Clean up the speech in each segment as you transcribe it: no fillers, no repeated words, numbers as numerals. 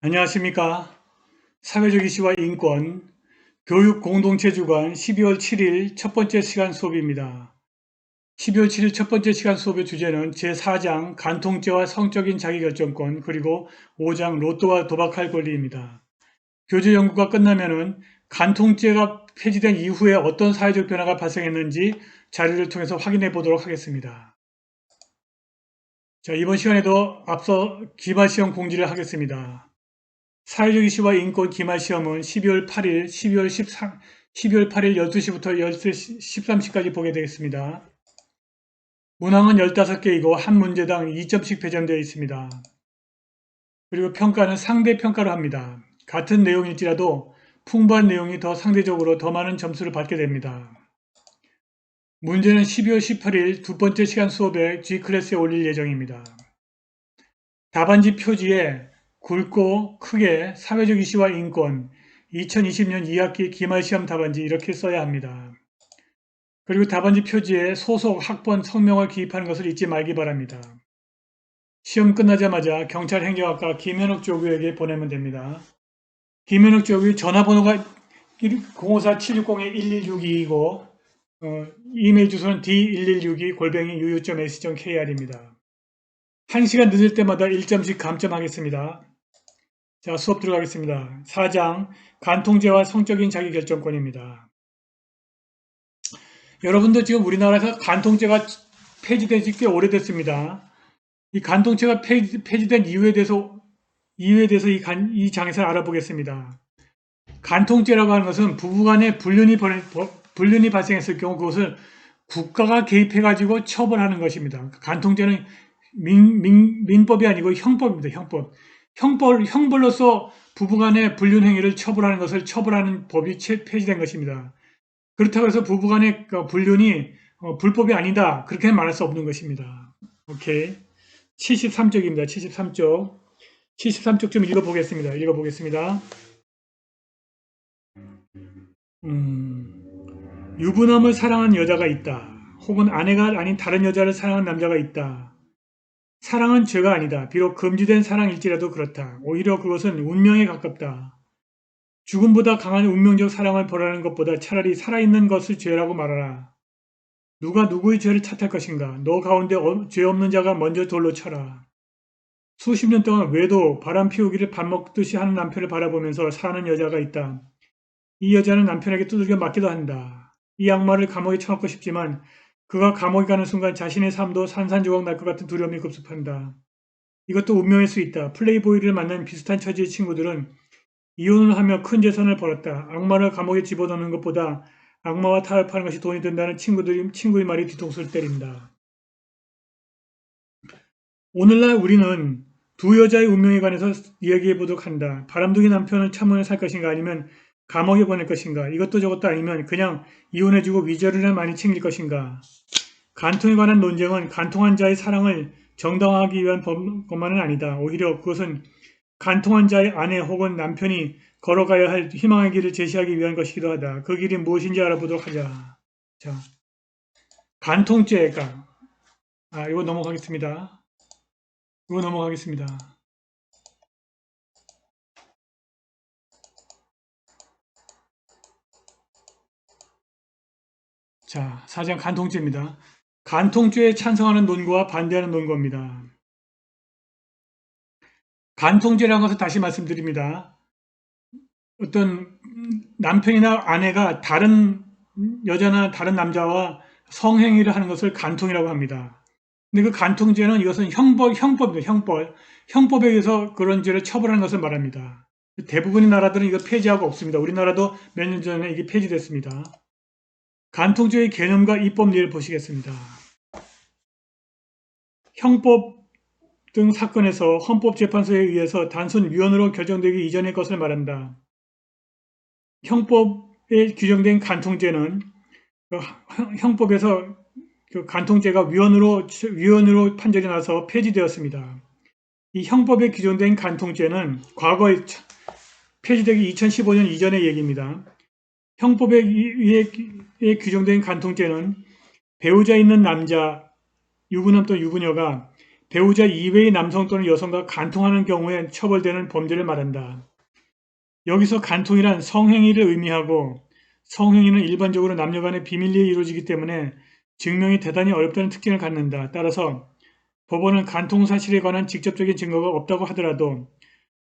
안녕하십니까. 사회적 이슈와 인권, 교육 공동체 주간 12월 7일 첫 번째 시간 수업입니다. 12월 7일 첫 번째 시간 수업의 주제는 제4장 간통죄와 성적인 자기결정권 그리고 5장 로또와 도박할 권리입니다. 교재 연구가 끝나면은 간통죄가 폐지된 이후에 어떤 사회적 변화가 발생했는지 자료를 통해서 확인해 보도록 하겠습니다. 자, 이번 시간에도 앞서 기말시험 공지를 하겠습니다. 사회적 이슈와 인권 기말시험은 12월 8일, 12월 8일 12시부터 13시 13시까지 보게 되겠습니다. 문항은 15개이고 한 문제당 2점씩 배정되어 있습니다. 그리고 평가는 상대평가로 합니다. 같은 내용일지라도 풍부한 내용이 더 상대적으로 더 많은 점수를 받게 됩니다. 문제는 12월 18일 두 번째 시간 수업에 G클래스에 올릴 예정입니다. 답안지 표지에 굵고 크게 사회적 이슈와 인권 2020년 2학기 기말시험 답안지 이렇게 써야 합니다. 그리고 답안지 표지에 소속 학번 성명을 기입하는 것을 잊지 말기 바랍니다. 시험 끝나자마자 경찰행정학과 김현욱 조교에게 보내면 됩니다. 김현욱 조교 전화번호가 054-760-11622이고 이메일 주소는 d1162@uu.ac.kr입니다. 1시간 늦을 때마다 1점씩 감점하겠습니다. 자, 수업 들어가겠습니다. 4장 간통죄와 성적인 자기결정권입니다. 여러분도 지금 우리나라에서 간통죄가 폐지된 지 꽤 오래됐습니다. 이 간통죄가 폐지된 이유에 대해서 이 장에서 알아보겠습니다. 간통죄라고 하는 것은 부부간의 불륜이 발생했을 경우 그것을 국가가 개입해가지고 처벌하는 것입니다. 간통죄는 민법이 아니고 형법입니다. 형벌로서 부부간의 불륜행위를 처벌하는 것을 처벌하는 법이 폐지된 것입니다. 그렇다고 해서 부부간의 불륜이 불법이 아니다. 그렇게 말할 수 없는 것입니다. 오케이. 73쪽입니다. 73쪽. 73쪽 좀 읽어보겠습니다. 유부남을 사랑한 여자가 있다. 혹은 아내가 아닌 다른 여자를 사랑한 남자가 있다. 사랑은 죄가 아니다. 비록 금지된 사랑일지라도 그렇다. 오히려 그것은 운명에 가깝다. 죽음보다 강한 운명적 사랑을 벌하는 것보다 차라리 살아있는 것을 죄라고 말하라. 누가 누구의 죄를 탓할 것인가? 너 가운데 죄 없는 자가 먼저 돌로 쳐라. 수십 년 동안 외도 바람 피우기를 밥 먹듯이 하는 남편을 바라보면서 사는 여자가 있다. 이 여자는 남편에게 두들겨 맞기도 한다. 이 악마를 감옥에 쳐넣고 싶지만 그가 감옥에 가는 순간 자신의 삶도 산산조각 날 것 같은 두려움이 급습한다. 이것도 운명일 수 있다. 플레이보이를 만난 비슷한 처지의 친구들은 이혼을 하며 큰 재산을 벌었다. 악마를 감옥에 집어넣는 것보다 악마와 타협하는 것이 돈이 된다는 친구의 말이 뒤통수를 때린다. 오늘날 우리는 두 여자의 운명에 관해서 이야기해 보도록 한다. 바람둥이 남편을 참으며 살 것인가 아니면 감옥에 보낼 것인가. 이것도 저것도 아니면 그냥 이혼해주고 위자료를 많이 챙길 것인가. 간통에 관한 논쟁은 간통한 자의 사랑을 정당화하기 위한 것만은 아니다. 오히려 그것은 간통한 자의 아내 혹은 남편이 걸어가야 할 희망의 길을 제시하기 위한 것이기도 하다. 그 길이 무엇인지 알아보도록 하자. 자, 간통죄가 이거 넘어가겠습니다. 자, 4장 간통죄입니다. 간통죄에 찬성하는 논거와 반대하는 논거입니다. 간통죄라는 것을 다시 말씀드립니다. 어떤 남편이나 아내가 다른 여자나 다른 남자와 성행위를 하는 것을 간통이라고 합니다. 근데 그 간통죄는 이것은 형법입니다. 형법에 의해서 그런 죄를 처벌하는 것을 말합니다. 대부분의 나라들은 이거 폐지하고 없습니다. 우리나라도 몇 년 전에 이게 폐지됐습니다. 간통죄의 개념과 입법리를 보시겠습니다. 형법 등 사건에서 헌법재판소에 의해서 단순 위헌으로 결정되기 이전의 것을 말한다. 형법에 규정된 간통죄는 형법에서 간통죄가 위헌으로 판정이 나서 폐지되었습니다. 이 형법에 규정된 간통죄는 과거에 폐지되기 2015년 이전의 얘기입니다. 형법에 의해 규정된 간통죄는 배우자 있는 남자, 유부남 또는 유부녀가 배우자 이외의 남성 또는 여성과 간통하는 경우에 처벌되는 범죄를 말한다. 여기서 간통이란 성행위를 의미하고 성행위는 일반적으로 남녀 간의 비밀리에 이루어지기 때문에 증명이 대단히 어렵다는 특징을 갖는다. 따라서 법원은 간통 사실에 관한 직접적인 증거가 없다고 하더라도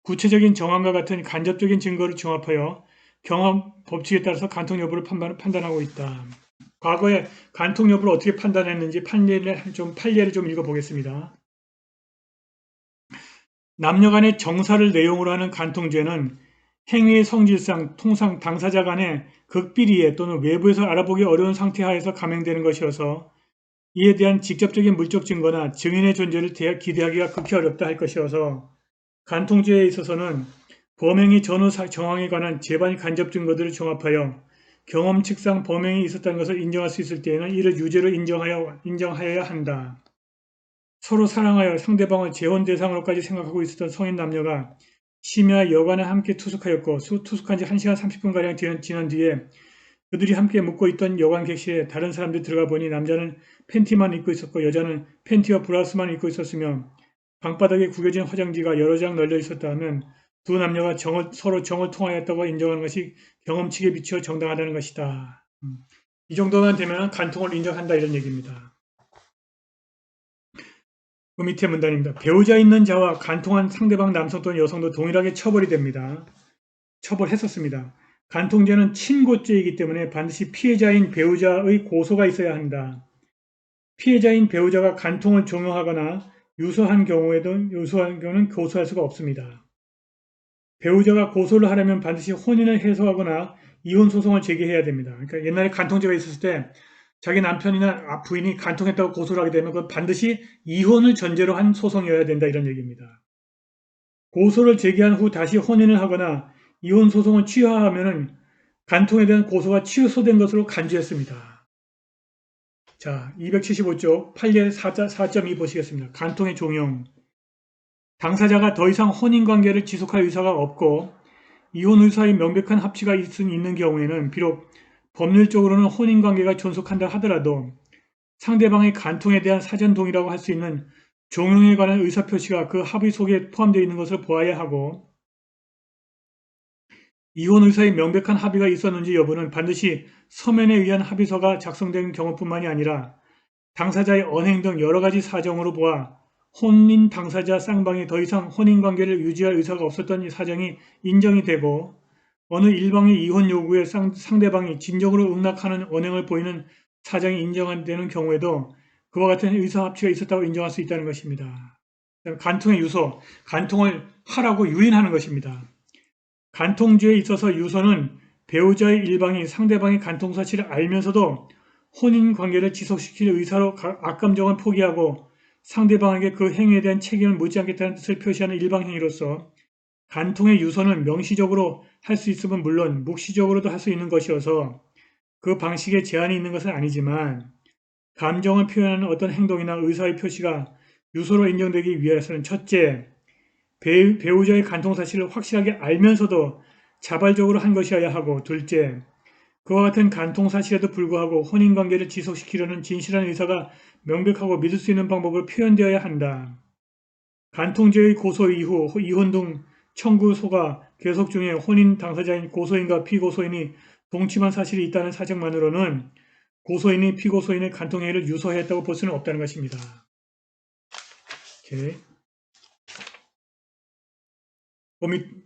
구체적인 정황과 같은 간접적인 증거를 종합하여 경험 법칙에 따라서 간통 여부를 판단하고 있다. 과거에 간통 여부를 어떻게 판단했는지 판례를 좀 읽어보겠습니다. 남녀 간의 정사를 내용으로 하는 간통죄는 행위의 성질상 통상 당사자 간의 극비리에 또는 외부에서 알아보기 어려운 상태하에서 감행되는 것이어서 이에 대한 직접적인 물적 증거나 증인의 존재를 기대하기가 극히 어렵다 할 것이어서 간통죄에 있어서는 범행이 전후 정황에 관한 재반 간접 증거들을 종합하여 경험칙상 범행이 있었다는 것을 인정할 수 있을 때에는 이를 유죄로 인정하여야 한다. 서로 사랑하여 상대방을 재혼 대상으로까지 생각하고 있었던 성인 남녀가 심야 여관에 함께 투숙하였고 투숙한 지 1시간 30분가량 지난 뒤에 그들이 함께 묵고 있던 여관 객실에 다른 사람들이 들어가 보니 남자는 팬티만 입고 있었고 여자는 팬티와 브라우스만 입고 있었으며 방바닥에 구겨진 화장지가 여러 장 널려 있었다 하면 두 남녀가 서로 정을 통하였다고 인정하는 것이 경험칙에 비추어 정당하다는 것이다. 이 정도만 되면 간통을 인정한다 이런 얘기입니다. 그 밑에 문단입니다. 배우자 있는 자와 간통한 상대방 남성 또는 여성도 동일하게 처벌이 됩니다. 처벌했었습니다. 간통죄는 친고죄이기 때문에 반드시 피해자인 배우자의 고소가 있어야 한다. 피해자인 배우자가 간통을 종용하거나 유서한 경우는 고소할 수가 없습니다. 배우자가 고소를 하려면 반드시 혼인을 해소하거나 이혼 소송을 제기해야 됩니다. 그러니까 옛날에 간통죄가 있었을 때 자기 남편이나 부인이 간통했다고 고소를 하게 되면 그건 반드시 이혼을 전제로 한 소송이어야 된다 이런 얘기입니다. 고소를 제기한 후 다시 혼인을 하거나 이혼 소송을 취하하면 간통에 대한 고소가 취소된 것으로 간주했습니다. 자, 275쪽 판례 4.2 보시겠습니다. 간통의 종용. 당사자가 더 이상 혼인관계를 지속할 의사가 없고 이혼 의사의 명백한 합치가 있는 경우에는 비록 법률적으로는 혼인관계가 존속한다 하더라도 상대방의 간통에 대한 사전 동의라고 할 수 있는 종용에 관한 의사표시가 그 합의 속에 포함되어 있는 것을 보아야 하고 이혼 의사의 명백한 합의가 있었는지 여부는 반드시 서면에 의한 합의서가 작성된 경우뿐만이 아니라 당사자의 언행 등 여러 가지 사정으로 보아 혼인 당사자 쌍방이 더 이상 혼인관계를 유지할 의사가 없었던 사정이 인정이 되고 어느 일방의 이혼 요구에 상대방이 진정으로 응낙하는 언행을 보이는 사정이 인정되는 경우에도 그와 같은 의사합치가 있었다고 인정할 수 있다는 것입니다. 간통의 유서, 간통을 하라고 유인하는 것입니다. 간통죄에 있어서 유서는 배우자의 일방이 상대방의 간통 사실을 알면서도 혼인관계를 지속시킬 의사로 악감정을 포기하고 상대방에게 그 행위에 대한 책임을 묻지 않겠다는 뜻을 표시하는 일방행위로서 간통의 유서는 명시적으로 할 수 있으면 물론 묵시적으로도 할 수 있는 것이어서 그 방식에 제한이 있는 것은 아니지만 감정을 표현하는 어떤 행동이나 의사의 표시가 유서로 인정되기 위해서는 첫째, 배우자의 간통 사실을 확실하게 알면서도 자발적으로 한 것이어야 하고 둘째, 그와 같은 간통 사실에도 불구하고 혼인관계를 지속시키려는 진실한 의사가 명백하고 믿을 수 있는 방법으로 표현되어야 한다. 간통죄의 고소 이후 이혼 등 청구소가 계속 중에 혼인 당사자인 고소인과 피고소인이 동침한 사실이 있다는 사정만으로는 고소인이 피고소인의 간통행위를 유서했다고 볼 수는 없다는 것입니다. 오케이.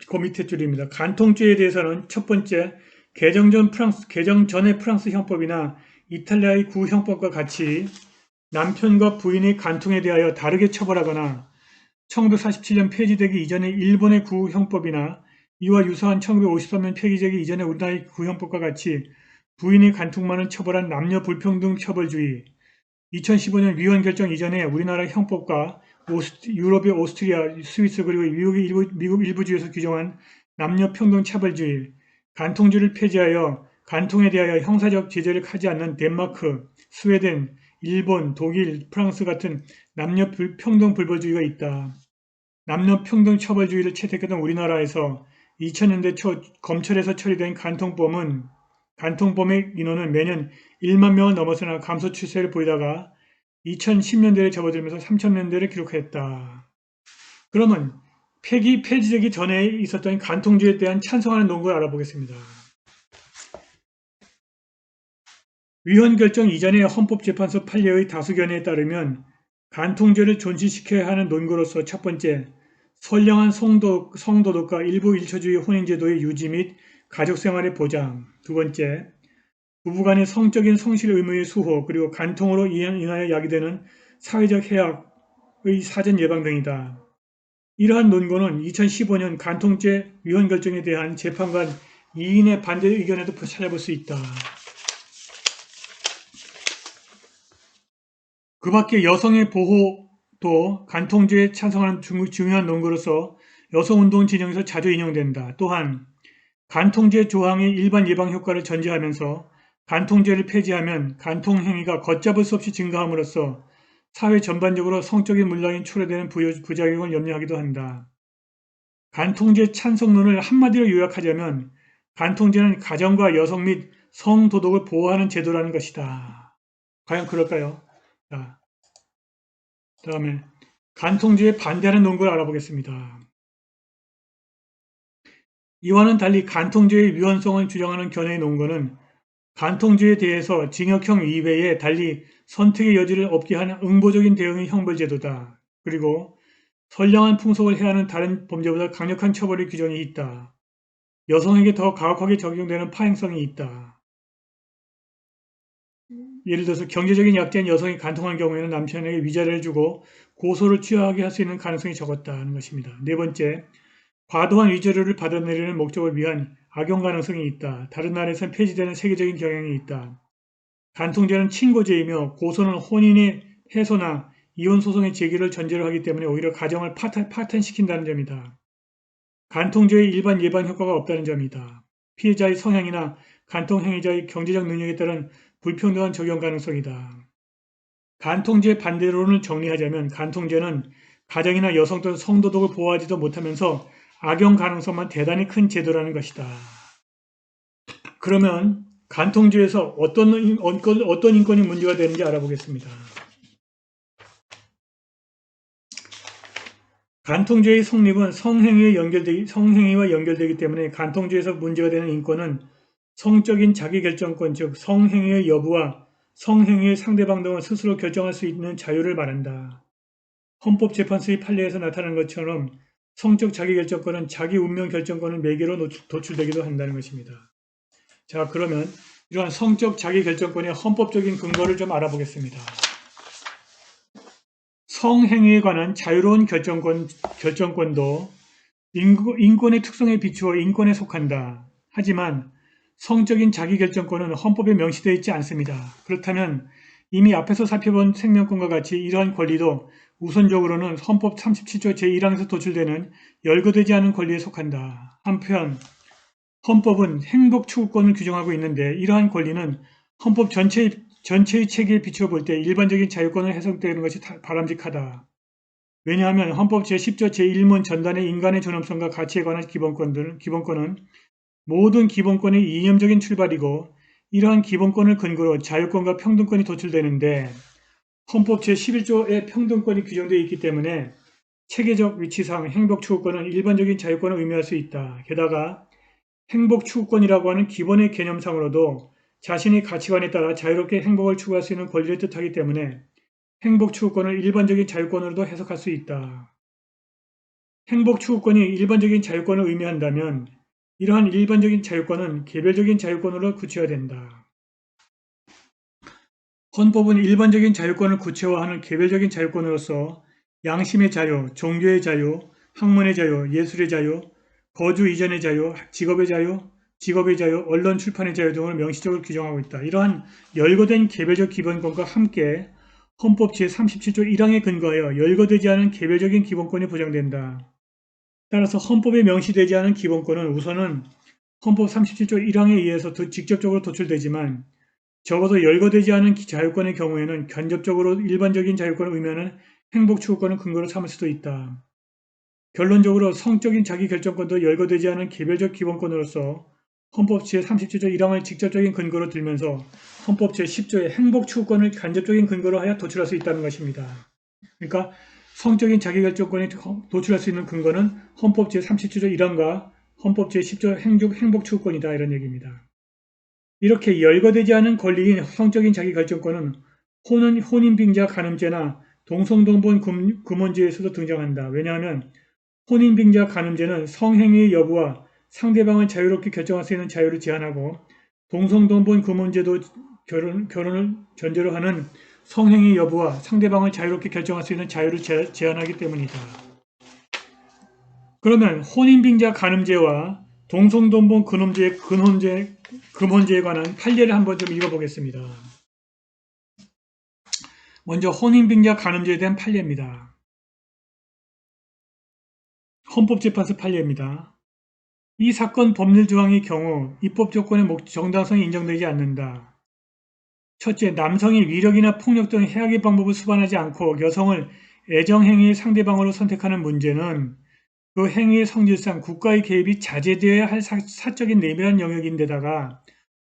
그 밑에 줄입니다. 간통죄에 대해서는 첫 번째, 개정 전의 프랑스 형법이나 이탈리아의 구형법과 같이 남편과 부인의 간통에 대하여 다르게 처벌하거나 1947년 폐지되기 이전의 일본의 구형법이나 이와 유사한 1953년 폐기되기 이전의 우리나라의 구형법과 같이 부인의 간통만을 처벌한 남녀 불평등 처벌주의, 2015년 위헌 결정 이전에 우리나라 형법과 유럽의 오스트리아, 스위스 그리고 미국 일부주에서 규정한 남녀 평등 차별주의, 간통죄를 폐지하여 간통에 대하여 형사적 제재를 하지 않는 덴마크, 스웨덴, 일본, 독일, 프랑스 같은 남녀 평등 불벌주의가 있다. 남녀 평등 처벌주의를 채택했던 우리나라에서 2000년대 초 검찰에서 처리된 간통범의 인원은 매년 1만 명을 넘어서나 감소 추세를 보이다가 2010년대에 접어들면서 3000년대를 기록했다. 그러면 폐지되기 전에 있었던 간통죄에 대한 찬성하는 논거를 알아보겠습니다. 위헌 결정 이전의 헌법재판소 판례의 다수견에 따르면 간통죄를 존치시켜야 하는 논거로서 첫 번째, 선량한 성도덕과 일부 일처주의 혼인제도의 유지 및 가족생활의 보장. 두 번째, 부부간의 성적인 성실 의무의 수호 그리고 간통으로 인하여 야기되는 사회적 해악의 사전 예방 등이다. 이러한 논거는 2015년 간통죄 위헌 결정에 대한 재판관 2인의 반대 의견에도 찾아볼 수 있다. 그 밖에 여성의 보호도 간통죄에 찬성하는 중요한 논거로서 여성운동 진영에서 자주 인용된다. 또한 간통죄 조항의 일반 예방 효과를 전제하면서 간통죄를 폐지하면 간통행위가 걷잡을 수 없이 증가함으로써 사회 전반적으로 성적인 문란이 초래되는 부작용을 염려하기도 한다. 간통죄 찬성론을 한마디로 요약하자면 간통죄는 가정과 여성 및 성도덕을 보호하는 제도라는 것이다. 과연 그럴까요? 자, 다음에 간통죄에 반대하는 논거를 알아보겠습니다. 이와는 달리 간통죄의 위헌성을 주장하는 견해의 논거는 간통죄에 대해서 징역형 이외에 달리 선택의 여지를 없게 하는 응보적인 대응의 형벌제도다. 그리고 선량한 풍속을 해하는 다른 범죄보다 강력한 처벌의 규정이 있다. 여성에게 더 가혹하게 적용되는 파행성이 있다. 예를 들어서 경제적인 약자인 여성이 간통한 경우에는 남편에게 위자료를 주고 고소를 취하하게 할 수 있는 가능성이 적었다는 것입니다. 네 번째, 과도한 위자료를 받아내려는 목적을 위한 악용 가능성이 있다. 다른 나라에서는 폐지되는 세계적인 경향이 있다. 간통죄는 친고죄이며 고소는 혼인의 해소나 이혼 소송의 제기를 전제로 하기 때문에 오히려 가정을 파탄시킨다는 점이다. 간통죄의 일반 예방 효과가 없다는 점이다. 피해자의 성향이나 간통 행위자의 경제적 능력에 따른 불평등한 적용 가능성이다. 간통죄 반대론을 정리하자면 간통죄는 가정이나 여성 또는 성도덕을 보호하지도 못하면서 악용 가능성만 대단히 큰 제도라는 것이다. 그러면 간통죄에서 어떤 인권이 문제가 되는지 알아보겠습니다. 간통죄의 성립은 성행위와 연결되기 때문에 간통죄에서 문제가 되는 인권은 성적인 자기결정권, 즉 성행위의 여부와 성행위의 상대방 등을 스스로 결정할 수 있는 자유를 말한다. 헌법재판소의 판례에서 나타난 것처럼 성적 자기결정권은 자기 운명 결정권을 매개로 도출되기도 한다는 것입니다. 자, 그러면 이러한 성적 자기결정권의 헌법적인 근거를 좀 알아보겠습니다. 성행위에 관한 자유로운 결정권도 인권의 특성에 비추어 인권에 속한다. 하지만 성적인 자기결정권은 헌법에 명시되어 있지 않습니다. 그렇다면 이미 앞에서 살펴본 생명권과 같이 이러한 권리도 우선적으로는 헌법 37조 제1항에서 도출되는 열거되지 않은 권리에 속한다. 한편 헌법은 행복추구권을 규정하고 있는데 이러한 권리는 헌법 전체의 체계에 비추어 볼 때 일반적인 자유권을 해석되는 것이 바람직하다. 왜냐하면 헌법 제10조 제1문 전단의 인간의 존엄성과 가치에 관한 기본권은 모든 기본권의 이념적인 출발이고 이러한 기본권을 근거로 자유권과 평등권이 도출되는데 헌법 제11조에 평등권이 규정되어 있기 때문에 체계적 위치상 행복추구권은 일반적인 자유권을 의미할 수 있다. 게다가 행복추구권이라고 하는 기본의 개념상으로도 자신의 가치관에 따라 자유롭게 행복을 추구할 수 있는 권리를 뜻하기 때문에 행복추구권을 일반적인 자유권으로도 해석할 수 있다. 행복추구권이 일반적인 자유권을 의미한다면 이러한 일반적인 자유권은 개별적인 자유권으로 구체화된다. 헌법은 일반적인 자유권을 구체화하는 개별적인 자유권으로서 양심의 자유, 종교의 자유, 학문의 자유, 예술의 자유, 거주 이전의 자유, 직업의 자유, 언론 출판의 자유 등을 명시적으로 규정하고 있다. 이러한 열거된 개별적 기본권과 함께 헌법 제37조 1항에 근거하여 열거되지 않은 개별적인 기본권이 보장된다. 따라서 헌법에 명시되지 않은 기본권은 우선은 헌법 37조 1항에 의해서 직접적으로 도출되지만 적어도 열거되지 않은 자유권의 경우에는 간접적으로 일반적인 자유권을 의미하는 행복추구권을 근거로 삼을 수도 있다. 결론적으로 성적인 자기결정권도 열거되지 않은 개별적 기본권으로서 헌법 제37조 1항을 직접적인 근거로 들면서 헌법 제10조의 행복추구권을 간접적인 근거로 하여 도출할 수 있다는 것입니다. 그러니까 성적인 자기결정권이 도출할 수 있는 근거는 헌법 제37조 1항과 헌법 제10조 행복추구권이다 이런 얘기입니다. 이렇게 열거되지 않은 권리인 성적인 자기결정권은 혼인빙자 간음죄나 동성동본 금혼죄에서도 등장한다. 왜냐하면 혼인빙자 간음죄는 성행위의 여부와 상대방을 자유롭게 결정할 수 있는 자유를 제한하고 동성동본 금혼죄도 결혼을 전제로 하는 성행위 여부와 상대방을 자유롭게 결정할 수 있는 자유를 제한하기 때문이다. 그러면 혼인빙자 간음죄와 동성동본 금혼죄에 관한 판례를 한번 좀 읽어보겠습니다. 먼저 혼인빙자 간음죄에 대한 판례입니다. 헌법재판소 판례입니다. 이 사건 법률 조항의 경우 입법 조건의 정당성이 인정되지 않는다. 첫째, 남성이 위력이나 폭력 등 해악의 방법을 수반하지 않고 여성을 애정행위의 상대방으로 선택하는 문제는 그 행위의 성질상 국가의 개입이 자제되어야 할 사적인 내밀한 영역인데다가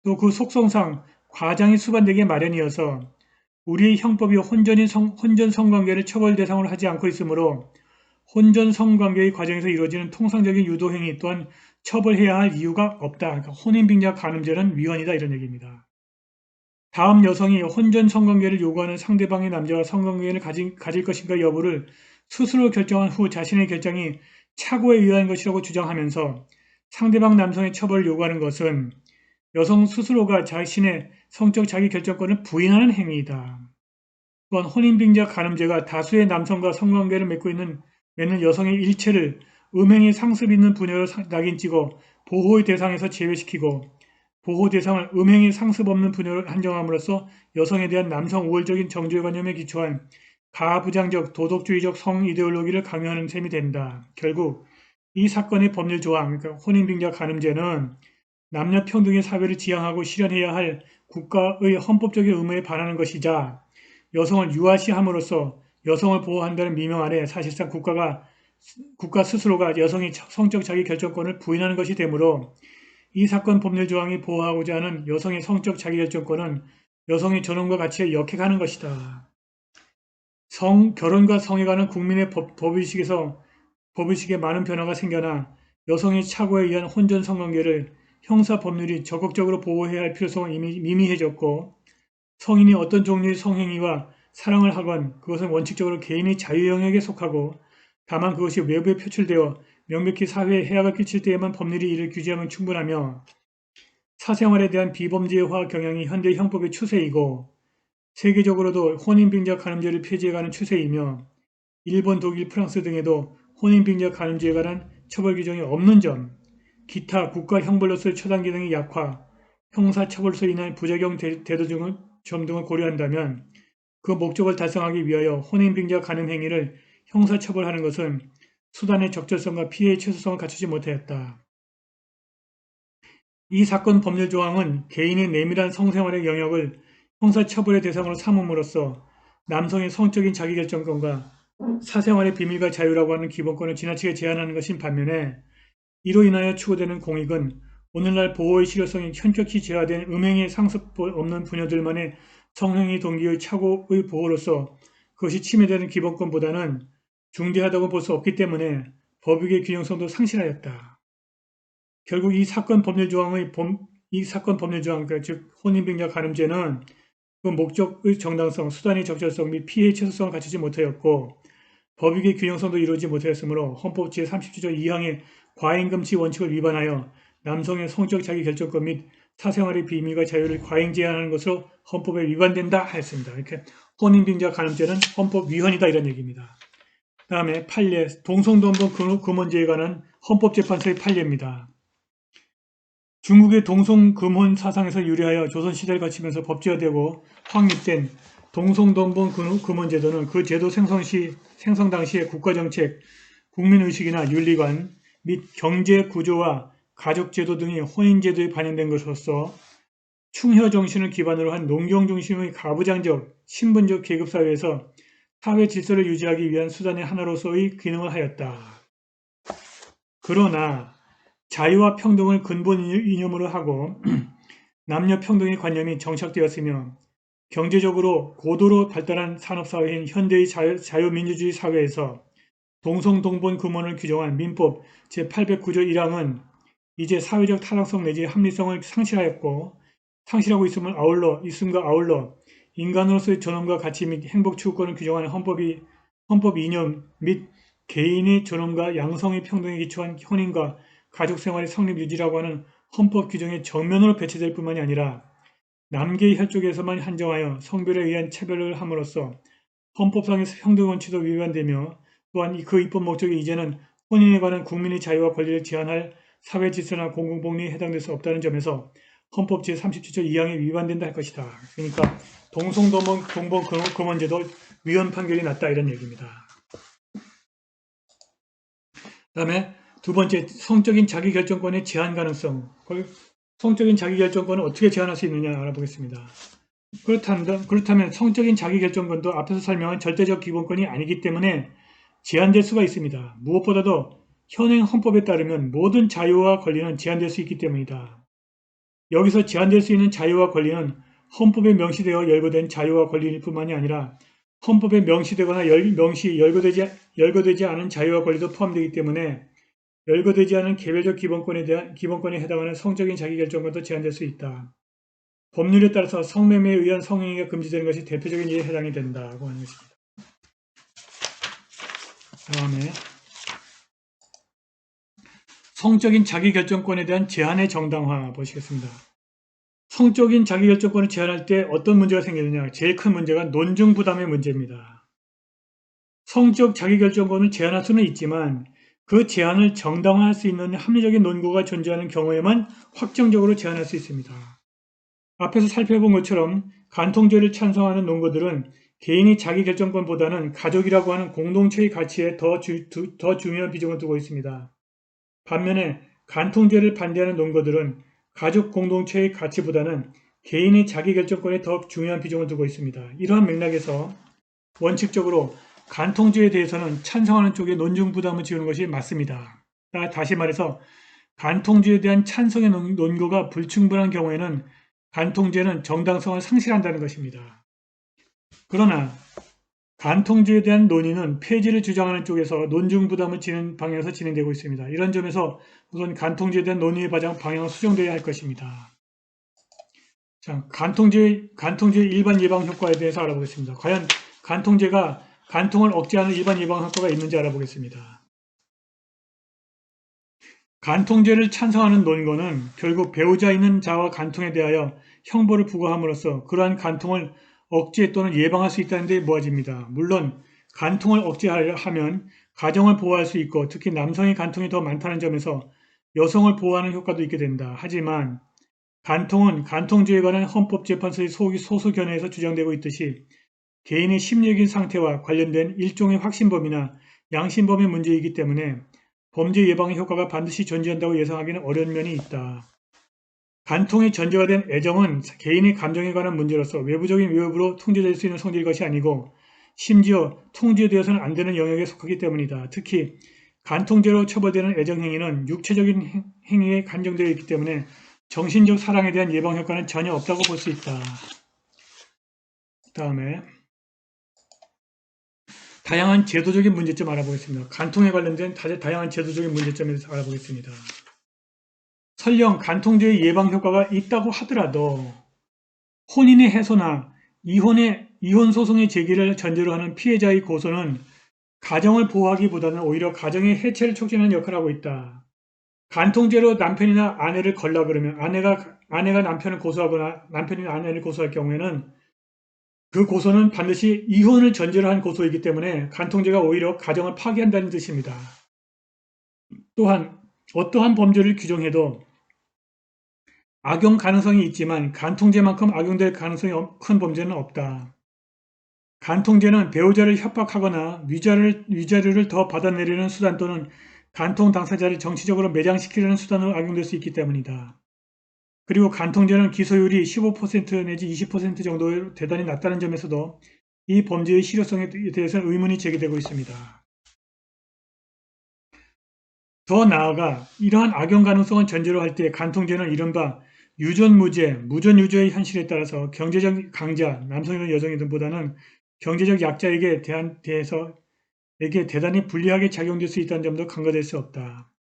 또 그 속성상 과장이 수반되기 마련이어서 우리의 형법이 혼전 성관계를 처벌 대상으로 하지 않고 있으므로 혼전 성관계의 과정에서 이루어지는 통상적인 유도행위 또한 처벌해야 할 이유가 없다. 그러니까 혼인빙자 간음죄는 위헌이다 이런 얘기입니다. 다음 여성이 혼전 성관계를 요구하는 상대방의 남자와 성관계를 가질 것인가 여부를 스스로 결정한 후 자신의 결정이 착오에 의한 것이라고 주장하면서 상대방 남성의 처벌을 요구하는 것은 여성 스스로가 자신의 성적 자기결정권을 부인하는 행위이다. 또한 혼인빙자 간음죄가 다수의 남성과 성관계를 맺는 여성의 일체를 음행의 상습 있는 부녀로 낙인찍어 보호의 대상에서 제외시키고 보호 대상을 음행의 상습 없는 부녀로 한정함으로써 여성에 대한 남성 우월적인 정죄관념에 기초한 가부장적 도덕주의적 성 이데올로기를 강요하는 셈이 된다. 결국 이 사건의 법률 조항, 그러니까 혼인빙자 간음죄는 남녀 평등의 사회를 지향하고 실현해야 할 국가의 헌법적인 의무에 반하는 것이자 여성을 유아시함으로써 여성을 보호한다는 미명 아래 사실상 국가 스스로가 여성의 성적 자기결정권을 부인하는 것이 되므로 이 사건 법률 조항이 보호하고자 하는 여성의 성적 자기결정권은 여성의 존엄과 가치에 역행하는 것이다. 결혼과 성에 관한 국민의 법의식에 많은 변화가 생겨나 여성의 착오에 의한 혼전 성관계를 형사 법률이 적극적으로 보호해야 할 필요성은 이미 미미해졌고 성인이 어떤 종류의 성행위와 사랑을 하건 그것은 원칙적으로 개인의 자유 영역에 속하고 다만 그것이 외부에 표출되어 명백히 사회에 해악을 끼칠 때에만 법률이 이를 규제하면 충분하며 사생활에 대한 비범죄화 경향이 현대 형법의 추세이고 세계적으로도 혼인빙자 간음죄를 폐지해가는 추세이며 일본, 독일, 프랑스 등에도 혼인빙자 간음죄에 관한 처벌 규정이 없는 점, 기타 국가 형벌로서의 처단 기능의 약화, 형사처벌로서 인한 부작용 대도 점 등을 고려한다면 그 목적을 달성하기 위하여 혼인빙자 간음 행위를 형사처벌하는 것은 수단의 적절성과 피해의 최소성을 갖추지 못하였다. 이 사건 법률 조항은 개인의 내밀한 성생활의 영역을 형사처벌의 대상으로 삼음으로써 남성의 성적인 자기결정권과 사생활의 비밀과 자유라고 하는 기본권을 지나치게 제한하는 것인 반면에 이로 인하여 추구되는 공익은 오늘날 보호의 실효성이 현격히 제한된 음행의 상습 없는 부녀들만의 성행위 동기의 착오의 보호로서 그것이 침해되는 기본권보다는 중대하다고 볼 수 없기 때문에 법익의 균형성도 상실하였다. 결국 이 사건 법률 조항, 즉 혼인빙자 간음죄는 그 목적의 정당성, 수단의 적절성 및 피해의 최소성을 갖추지 못하였고 법익의 균형성도 이루어지지 못하였으므로 헌법 제37조 2항의 과잉금치 원칙을 위반하여 남성의 성적 자기결정권 및 사생활의 비밀과 자유를 과잉 제한하는 것으로 헌법에 위반된다 하였습니다. 이렇게 혼인빙자 간음죄는 헌법 위헌이다 이런 얘기입니다. 다음에 판례, 동성동본 금혼죄에 관한 헌법재판소의 판례입니다. 중국의 동성금혼 사상에서 유래하여 조선시대를 거치면서 법제화되고 확립된 동성동본 금혼제도는 그 제도 생성 당시의 국가정책, 국민의식이나 윤리관 및 경제구조와 가족제도 등이 혼인제도에 반영된 것으로서 충효정신을 기반으로 한 농경중심의 가부장적, 신분적 계급사회에서 사회 질서를 유지하기 위한 수단의 하나로서의 기능을 하였다. 그러나 자유와 평등을 근본 이념으로 하고 남녀 평등의 관념이 정착되었으며 경제적으로 고도로 발달한 산업사회인 현대의 자유민주주의 사회에서 동성동본 금원을 규정한 민법 제809조 1항은 이제 사회적 타당성 내지 합리성을 상실하고 있음과 아울러 인간으로서의 존엄과 가치 및 행복 추구권을 규정하는 헌법 이념 및 개인의 존엄과 양성의 평등에 기초한 혼인과 가족생활의 성립 유지라고 하는 헌법 규정에 정면으로 배치될 뿐만이 아니라 남계의 혈족에서만 한정하여 성별에 의한 차별을 함으로써 헌법상의 평등 원칙도 위반되며 또한 그 입법 목적이 이제는 혼인에 관한 국민의 자유와 권리를 제한할 사회 질서나 공공복리에 해당될 수 없다는 점에서 헌법 제37조 2항에 위반된다 할 것이다. 그러니까 동성동본 금원제도 위헌 판결이 났다 이런 얘기입니다. 그 다음에 두 번째, 성적인 자기결정권의 제한 가능성. 성적인 자기결정권을 어떻게 제한할 수 있느냐 알아보겠습니다. 그렇다면 성적인 자기결정권도 앞에서 설명한 절대적 기본권이 아니기 때문에 제한될 수가 있습니다. 무엇보다도 현행 헌법에 따르면 모든 자유와 권리는 제한될 수 있기 때문이다. 여기서 제한될 수 있는 자유와 권리는 헌법에 명시되어 열거된 자유와 권리일 뿐만이 아니라 헌법에 명시되거나 열거되지 않은 자유와 권리도 포함되기 때문에 열거되지 않은 개별적 기본권에 해당하는 성적인 자기결정권도 제한될 수 있다. 법률에 따라서 성매매에 의한 성행위가 금지되는 것이 대표적인 예에 해당이 된다고 하는 것입니다. 다음에 성적인 자기결정권에 대한 제한의 정당화 보시겠습니다. 성적인 자기결정권을 제한할 때 어떤 문제가 생기느냐. 제일 큰 문제가 논증부담의 문제입니다. 성적 자기결정권을 제한할 수는 있지만 그 제한을 정당화할 수 있는 합리적인 논거가 존재하는 경우에만 확정적으로 제한할 수 있습니다. 앞에서 살펴본 것처럼 간통죄를 찬성하는 논거들은 개인의 자기결정권보다는 가족이라고 하는 공동체의 가치에 더 중요한 비중을 두고 있습니다. 반면에 간통죄를 반대하는 논거들은 가족 공동체의 가치보다는 개인의 자기결정권에 더 중요한 비중을 두고 있습니다. 이러한 맥락에서 원칙적으로 간통죄에 대해서는 찬성하는 쪽에 논증부담을 지우는 것이 맞습니다. 다시 말해서 간통죄에 대한 찬성의 논거가 불충분한 경우에는 간통죄는 정당성을 상실한다는 것입니다. 그러나 간통죄에 대한 논의는 폐지를 주장하는 쪽에서 논증부담을 지는 방향에서 진행되고 있습니다. 이런 점에서 우선 간통죄에 대한 논의의 방향은 수정되어야 할 것입니다. 자, 간통죄의 일반 예방 효과에 대해서 알아보겠습니다. 과연 간통죄가 간통을 억제하는 일반 예방 효과가 있는지 알아보겠습니다. 간통죄를 찬성하는 논거는 결국 배우자 있는 자와 간통에 대하여 형벌을 부과함으로써 그러한 간통을 억제 또는 예방할 수 있다는 데 모아집니다. 물론 간통을 억제하면 가정을 보호할 수 있고 특히 남성의 간통이 더 많다는 점에서 여성을 보호하는 효과도 있게 된다. 하지만 간통은 간통죄에 관한 헌법재판소의 소수견해에서 주장되고 있듯이 개인의 심리적인 상태와 관련된 일종의 확신범이나 양심범의 문제이기 때문에 범죄 예방의 효과가 반드시 존재한다고 예상하기는 어려운 면이 있다. 간통의 전제가 된 애정은 개인의 감정에 관한 문제로서 외부적인 위협으로 통제될 수 있는 성질인 것이 아니고 심지어 통제되어서는 안 되는 영역에 속하기 때문이다. 특히 간통죄로 처벌되는 애정행위는 육체적인 행위에 간정되어 있기 때문에 정신적 사랑에 대한 예방 효과는 전혀 없다고 볼 수 있다. 다음에 다양한 제도적인 문제점 알아보겠습니다. 간통에 관련된 다양한 제도적인 문제점에 대해서 알아보겠습니다. 설령 간통죄의 예방 효과가 있다고 하더라도 혼인의 해소나 이혼 소송의 제기를 전제로 하는 피해자의 고소는 가정을 보호하기보다는 오히려 가정의 해체를 촉진하는 역할을 하고 있다. 간통죄로 남편이나 아내를 걸라 그러면 아내가 남편을 고소하거나 남편이 아내를 고소할 경우에는 그 고소는 반드시 이혼을 전제로 한 고소이기 때문에 간통죄가 오히려 가정을 파괴한다는 뜻입니다. 또한 어떠한 범죄를 규정해도 악용 가능성이 있지만 간통죄만큼 악용될 가능성이 큰 범죄는 없다. 간통죄는 배우자를 협박하거나 위자료를 더 받아내려는 수단 또는 간통 당사자를 정치적으로 매장시키려는 수단으로 악용될 수 있기 때문이다. 그리고 간통죄는 기소율이 15% 내지 20% 정도 대단히 낮다는 점에서도 이 범죄의 실효성에 대해서는 의문이 제기되고 있습니다. 더 나아가 이러한 악용 가능성을 전제로 할 때 간통죄는 이른바 유전무죄, 무전유죄의 현실에 따라서 경제적 강자, 남성이든 여성이든 보다는 경제적 약자에게 대해서에게 대단히 불리하게 작용될 수 있다는 점도 간과될 수 없다.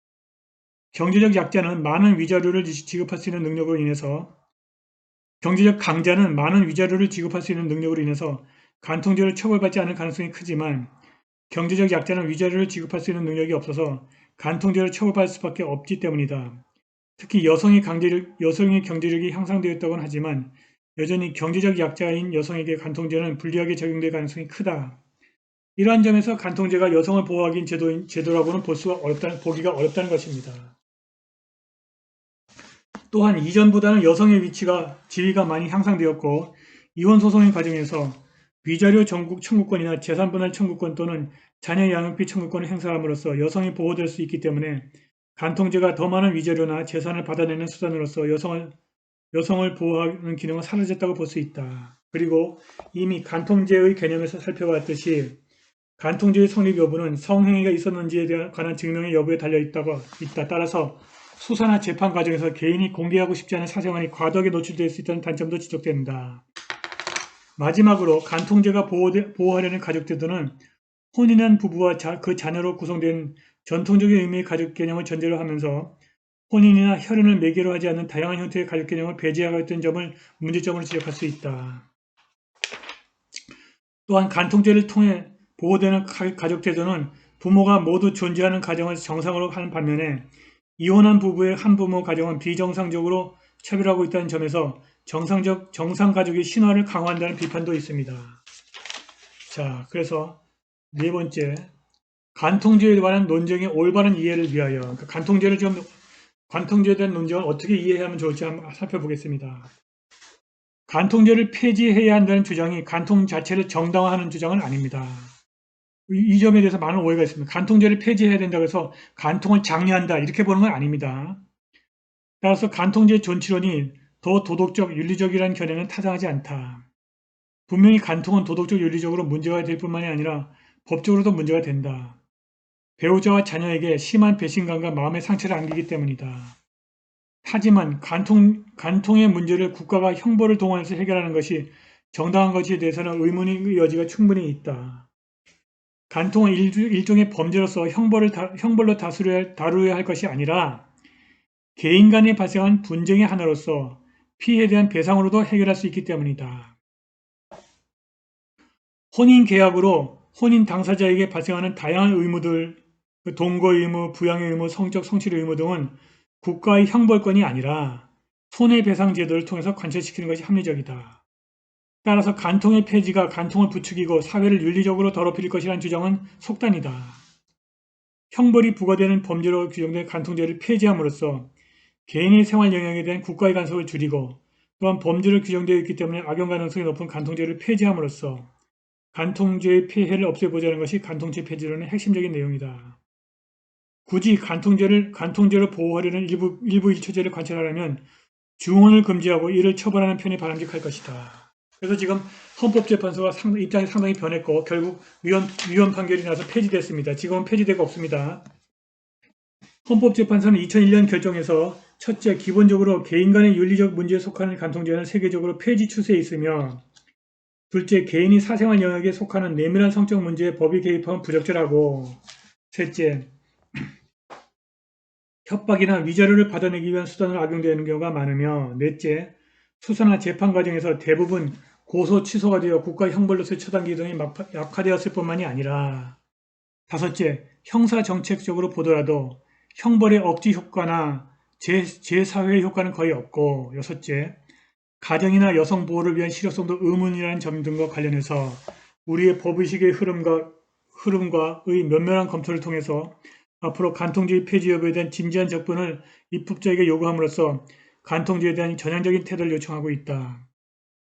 경제적 약자는 많은 위자료를 지급할 수 있는 능력으로 인해서 경제적 강자는 많은 위자료를 지급할 수 있는 능력으로 인해서 간통죄로 처벌받지 않을 가능성이 크지만 경제적 약자는 위자료를 지급할 수 있는 능력이 없어서 간통죄로 처벌받을 수밖에 없기 때문이다. 특히 여성의 경제력이 향상되었다고는 하지만 여전히 경제적 약자인 여성에게 간통죄는 불리하게 적용될 가능성이 크다. 이러한 점에서 간통죄가 여성을 보호하기 제도라고는 보기가 어렵다는 것입니다. 또한 이전보다는 여성의 지위가 많이 향상되었고 이혼소송의 과정에서 위자료 청구권이나 재산분할 청구권 또는 자녀 양육비 청구권을 행사함으로써 여성이 보호될 수 있기 때문에 간통죄가 더 많은 위자료나 재산을 받아내는 수단으로서 여성을 보호하는 기능은 사라졌다고 볼 수 있다. 그리고 이미 간통죄의 개념에서 살펴봤듯이 간통죄의 성립 여부는 성행위가 있었는지에 관한 증명의 여부에 달려있다. 따라서 수사나 재판 과정에서 개인이 공개하고 싶지 않은 사생활이 과도하게 노출될 수 있다는 단점도 지적된다. 마지막으로 간통죄가 보호하려는 가족제도는 혼인한 부부와 그 자녀로 구성된 전통적인 의미의 가족 개념을 전제로 하면서 혼인이나 혈연을 매개로 하지 않는 다양한 형태의 가족 개념을 배제하고 있던 점을 문제점으로 지적할 수 있다. 또한 간통죄를 통해 보호되는 가족제도는 부모가 모두 존재하는 가정을 정상으로 하는 반면에 이혼한 부부의 한부모 가정은 비정상적으로 차별하고 있다는 점에서 정상가족의 신화를 강화한다는 비판도 있습니다. 자, 그래서 네 번째, 간통죄에 관한 논쟁의 올바른 이해를 위하여 간통죄에 대한 논쟁을 어떻게 이해하면 좋을지 한번 살펴보겠습니다. 간통죄를 폐지해야 한다는 주장이 간통 자체를 정당화하는 주장은 아닙니다. 이 점에 대해서 많은 오해가 있습니다. 간통죄를 폐지해야 된다고 해서 간통을 장려한다 이렇게 보는 건 아닙니다. 따라서 간통죄 존치론이 더 도덕적, 윤리적이라는 견해는 타당하지 않다. 분명히 간통은 도덕적, 윤리적으로 문제가 될 뿐만이 아니라 법적으로도 문제가 된다. 배우자와 자녀에게 심한 배신감과 마음의 상처를 안기기 때문이다. 하지만 간통의 문제를 국가가 형벌을 동원해서 해결하는 것이 정당한 것에 대해서는 의문의 여지가 충분히 있다. 간통은 일종의 범죄로서 형벌로 다루어야 할 것이 아니라 개인 간에 발생한 분쟁의 하나로서 피해에 대한 배상으로도 해결할 수 있기 때문이다. 혼인 계약으로 혼인 당사자에게 발생하는 다양한 의무들, 동거 의무, 부양의 의무, 성적 성취의 의무 등은 국가의 형벌권이 아니라 손해배상 제도를 통해서 관철시키는 것이 합리적이다. 따라서 간통의 폐지가 간통을 부추기고 사회를 윤리적으로 더럽힐 것이라는 주장은 속단이다. 형벌이 부과되는 범죄로 규정된 간통죄를 폐지함으로써 개인의 생활 영역에 대한 국가의 간섭을 줄이고 또한 범죄로 규정되어 있기 때문에 악용 가능성이 높은 간통죄를 폐지함으로써 간통죄의 폐해를 없애보자는 것이 간통죄 폐지론의 핵심적인 내용이다. 굳이 간통죄를 보호하려는 일부 일처제를 관찰하려면 중혼을 금지하고 이를 처벌하는 편이 바람직할 것이다. 그래서 지금 헌법재판소가 입장이 상당히 변했고 결국 위헌 판결이 나서 폐지됐습니다. 지금은 폐지되고 없습니다. 헌법재판소는 2001년 결정에서 첫째, 기본적으로 개인 간의 윤리적 문제에 속하는 간통죄는 세계적으로 폐지 추세에 있으며 둘째, 개인이 사생활 영역에 속하는 내밀한 성적 문제에 법이 개입하면 부적절하고 셋째, 협박이나 위자료를 받아내기 위한 수단으로 악용되는 경우가 많으며 넷째, 수사나 재판 과정에서 대부분 고소 취소가 되어 국가 형벌로서의 처단 기능이 약화되었을 뿐만이 아니라 다섯째, 형사 정책적으로 보더라도 형벌의 억지 효과나 재사회 효과는 거의 없고 여섯째, 가정이나 여성 보호를 위한 실효성도 의문이라는 점 등과 관련해서 우리의 법의식의 흐름과의 면밀한 검토를 통해서 앞으로 간통죄의 폐지 여부에 대한 진지한 접근을 입법자에게 요구함으로써 간통죄에 대한 전향적인 태도를 요청하고 있다.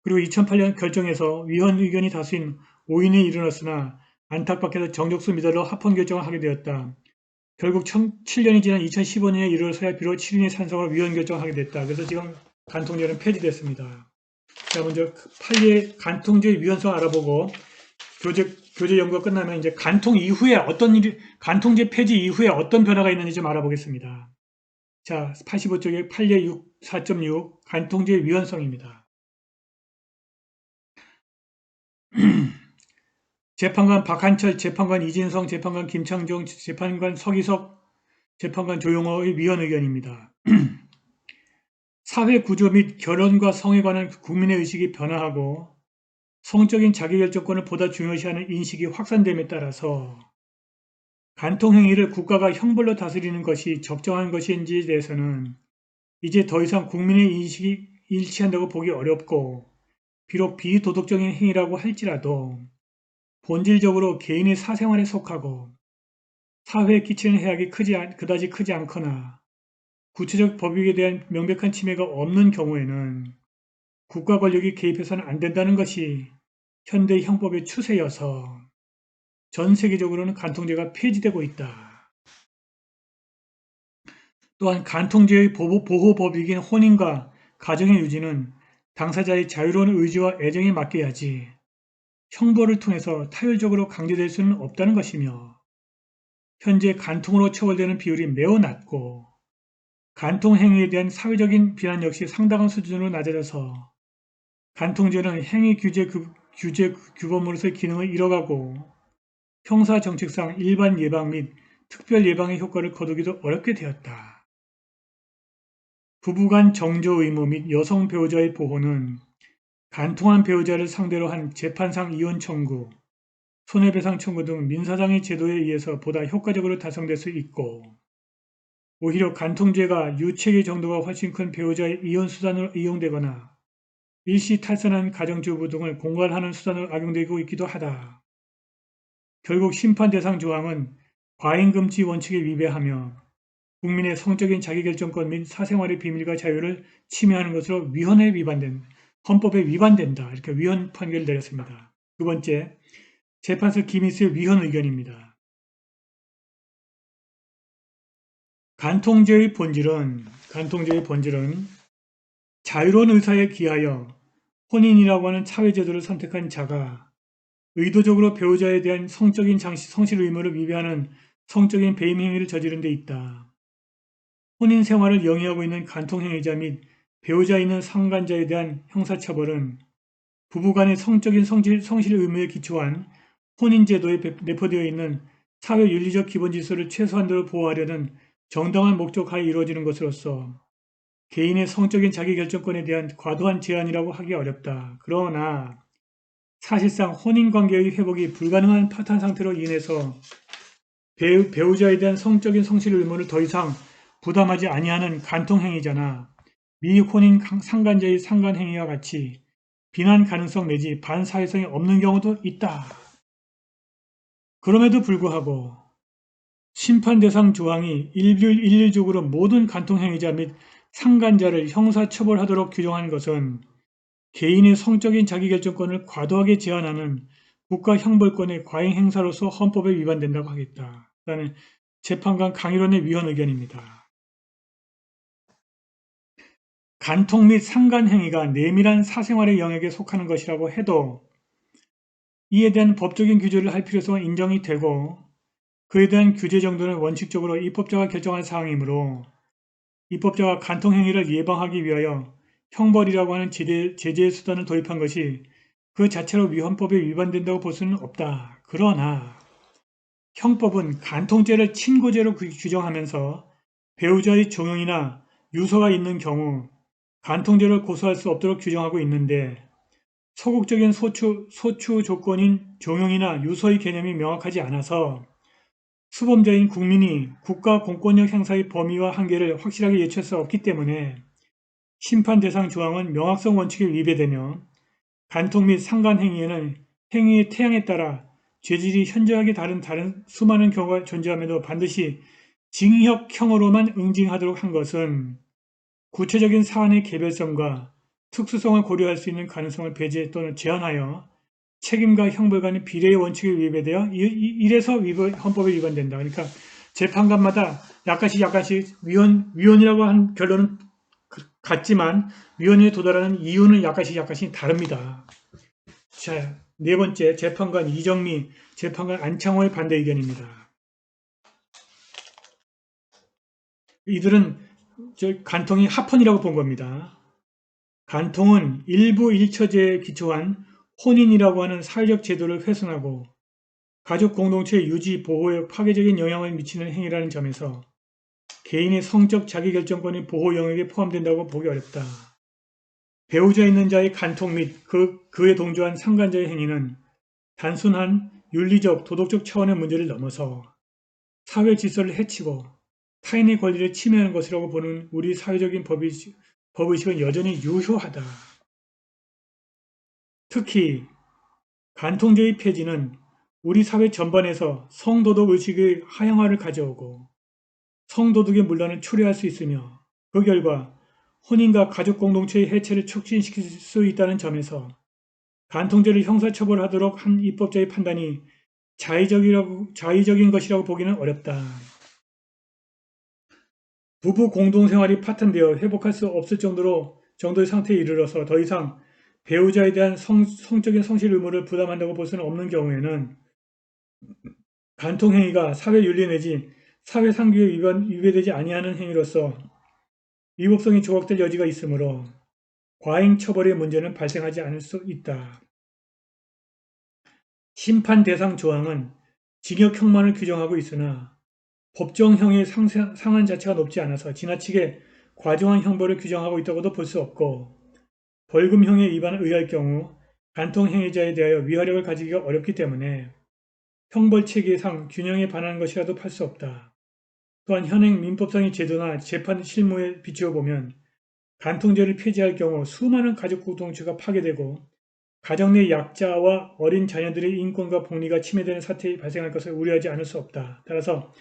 그리고 2008년 결정에서 위헌 의견이 다수인 5인이 일어났으나 안타깝게도 정족수 미달로 합헌 결정을 하게 되었다. 결국 7년이 지난 2015년에 이르러서야 비로소 7인의 찬성으로 위헌 결정을 하게 됐다. 그래서 지금 간통죄는 폐지됐습니다. 자, 먼저 판례 간통죄의 위헌성 알아보고 교재 연구가 끝나면 이제 간통 이후에 간통제 폐지 이후에 어떤 변화가 있는지 좀 알아보겠습니다. 자, 85쪽에 8례 6, 4.6 간통제의 위헌성입니다. 재판관 박한철, 재판관 이진성, 재판관 김창종, 재판관 서기석, 재판관 조용호의 위헌 의견입니다. 사회 구조 및 결혼과 성에 관한 국민의 의식이 변화하고 성적인 자기결정권을 보다 중요시하는 인식이 확산됨에 따라서 간통행위를 국가가 형벌로 다스리는 것이 적정한 것인지에 대해서는 이제 더 이상 국민의 인식이 일치한다고 보기 어렵고, 비록 비도덕적인 행위라고 할지라도 본질적으로 개인의 사생활에 속하고 사회에 끼치는 해악이 그다지 크지 않거나 구체적 법익에 대한 명백한 침해가 없는 경우에는 국가 권력이 개입해서는 안 된다는 것이 현대 형법의 추세여서 전 세계적으로는 간통죄가 폐지되고 있다. 또한 간통죄의 보호법익인 혼인과 가정의 유지는 당사자의 자유로운 의지와 애정에 맡겨야지 형벌을 통해서 타율적으로 강제될 수는 없다는 것이며, 현재 간통으로 처벌되는 비율이 매우 낮고 간통 행위에 대한 사회적인 비난 역시 상당한 수준으로 낮아져서 간통죄는 행위 규제 규범으로서의 기능을 잃어가고 형사 정책상 일반 예방 및 특별 예방의 효과를 거두기도 어렵게 되었다. 부부간 정조 의무 및 여성 배우자의 보호는 간통한 배우자를 상대로 한 재판상 이혼 청구, 손해배상 청구 등 민사상의 제도에 의해서 보다 효과적으로 달성될 수 있고, 오히려 간통죄가 유책의 정도가 훨씬 큰 배우자의 이혼 수단으로 이용되거나 일시 탈선한 가정주부 등을 공갈하는 수단으로 악용되고 있기도 하다. 결국 심판 대상 조항은 과잉금지 원칙에 위배하며 국민의 성적인 자기결정권 및 사생활의 비밀과 자유를 침해하는 것으로 헌법에 위반된다. 이렇게 위헌 판결을 내렸습니다. 두 번째, 재판소 김희수의 위헌 의견입니다. 간통죄의 본질은 자유로운 의사에 기하여 혼인이라고 하는 차외제도를 선택한 자가 의도적으로 배우자에 대한 성적인 성실 의무를 위배하는 성적인 배임 행위를 저지른 데 있다. 혼인 생활을 영위하고 있는 간통행위자 및 배우자에 있는 상간자에 대한 형사처벌은 부부간의 성적인 성실 의무에 기초한 혼인제도에 내포되어 있는 사회윤리적 기본질서를 최소한도로 보호하려는 정당한 목적 하에 이루어지는 것으로서 개인의 성적인 자기결정권에 대한 과도한 제한이라고 하기 어렵다. 그러나 사실상 혼인관계의 회복이 불가능한 파탄 상태로 인해서 배우자에 대한 성적인 성실 의무를 더 이상 부담하지 아니하는 간통행위자나 미혼인 상간자의 상간행위와 같이 비난 가능성 내지 반사회성이 없는 경우도 있다. 그럼에도 불구하고 심판 대상 조항이 일률적으로 모든 간통행위자 및 상간자를 형사처벌하도록 규정한 것은 개인의 성적인 자기결정권을 과도하게 제한하는 국가 형벌권의 과잉 행사로서 헌법에 위반된다고 하겠다. 라는 재판관 강일원의 위헌 의견입니다. 간통 및 상간 행위가 내밀한 사생활의 영역에 속하는 것이라고 해도 이에 대한 법적인 규제를 할 필요성은 인정이 되고, 그에 대한 규제 정도는 원칙적으로 입법자가 결정할 사항이므로 입법자가 간통 행위를 예방하기 위하여 형벌이라고 하는 제재의 수단을 도입한 것이 그 자체로 헌법에 위반된다고 볼 수는 없다. 그러나 형법은 간통죄를 친고죄로 규정하면서 배우자의 종용이나 유서가 있는 경우 간통죄를 고소할 수 없도록 규정하고 있는데, 소극적인 소추 조건인 종용이나 유서의 개념이 명확하지 않아서 수범자인 국민이 국가 공권력 행사의 범위와 한계를 확실하게 예측할 수 없기 때문에 심판 대상 조항은 명확성 원칙에 위배되며, 간통 및 상간 행위에는 행위의 태양에 따라 죄질이 현저하게 다른 수많은 경우가 존재함에도 반드시 징역형으로만 응징하도록 한 것은 구체적인 사안의 개별성과 특수성을 고려할 수 있는 가능성을 배제 또는 제한하여 책임과 형벌 간의 비례의 원칙에 위배되어 이래서 헌법에 위반된다. 그러니까 재판관마다 약간씩 위헌이라고 한 결론은 같지만 위헌에 도달하는 이유는 약간씩 다릅니다. 자, 네 번째, 재판관 이정미, 재판관 안창호의 반대 의견입니다. 이들은 간통이 합헌이라고 본 겁니다. 간통은 일부 일처제에 기초한 혼인이라고 하는 사회적 제도를 훼손하고 가족 공동체 유지, 보호에 파괴적인 영향을 미치는 행위라는 점에서 개인의 성적 자기결정권이 보호 영역에 포함된다고 보기 어렵다. 배우자 있는 자의 간통 및 그에 동조한 상간자의 행위는 단순한 윤리적, 도덕적 차원의 문제를 넘어서 사회 질서를 해치고 타인의 권리를 침해하는 것이라고 보는 우리 사회적인 법의식은 여전히 유효하다. 특히 간통죄의 폐지는 우리 사회 전반에서 성도덕 의식의 하향화를 가져오고 성도덕의 문란을 초래할 수 있으며 그 결과 혼인과 가족 공동체의 해체를 촉진시킬 수 있다는 점에서 간통죄를 형사처벌하도록 한 입법자의 판단이 자의적인 것이라고 보기는 어렵다. 부부 공동생활이 파탄되어 회복할 수 없을 정도의 상태에 이르러서 더 이상 배우자에 대한 성적인 성실 의무를 부담한다고 볼 수는 없는 경우에는 간통행위가 사회윤리 내지 사회상규에 위배되지 아니하는 행위로서 위법성이 조각될 여지가 있으므로 과잉 처벌의 문제는 발생하지 않을 수 있다. 심판 대상 조항은 징역형만을 규정하고 있으나 법정형의 상한 자체가 높지 않아서 지나치게 과중한 형벌을 규정하고 있다고도 볼 수 없고 벌금형에 의할 경우 간통행위자에 대하여 위화력을 가지기가 어렵기 때문에 형벌체계상 균형에 반하는 것이라도 할 수 없다. 또한 현행 민법상의 제도나 재판 실무에 비추어 보면 간통죄를 폐지할 경우 수많은 가족 공동체가 파괴되고 가정 내 약자와 어린 자녀들의 인권과 복리가 침해되는 사태가 발생할 것을 우려하지 않을 수 없다. 따라서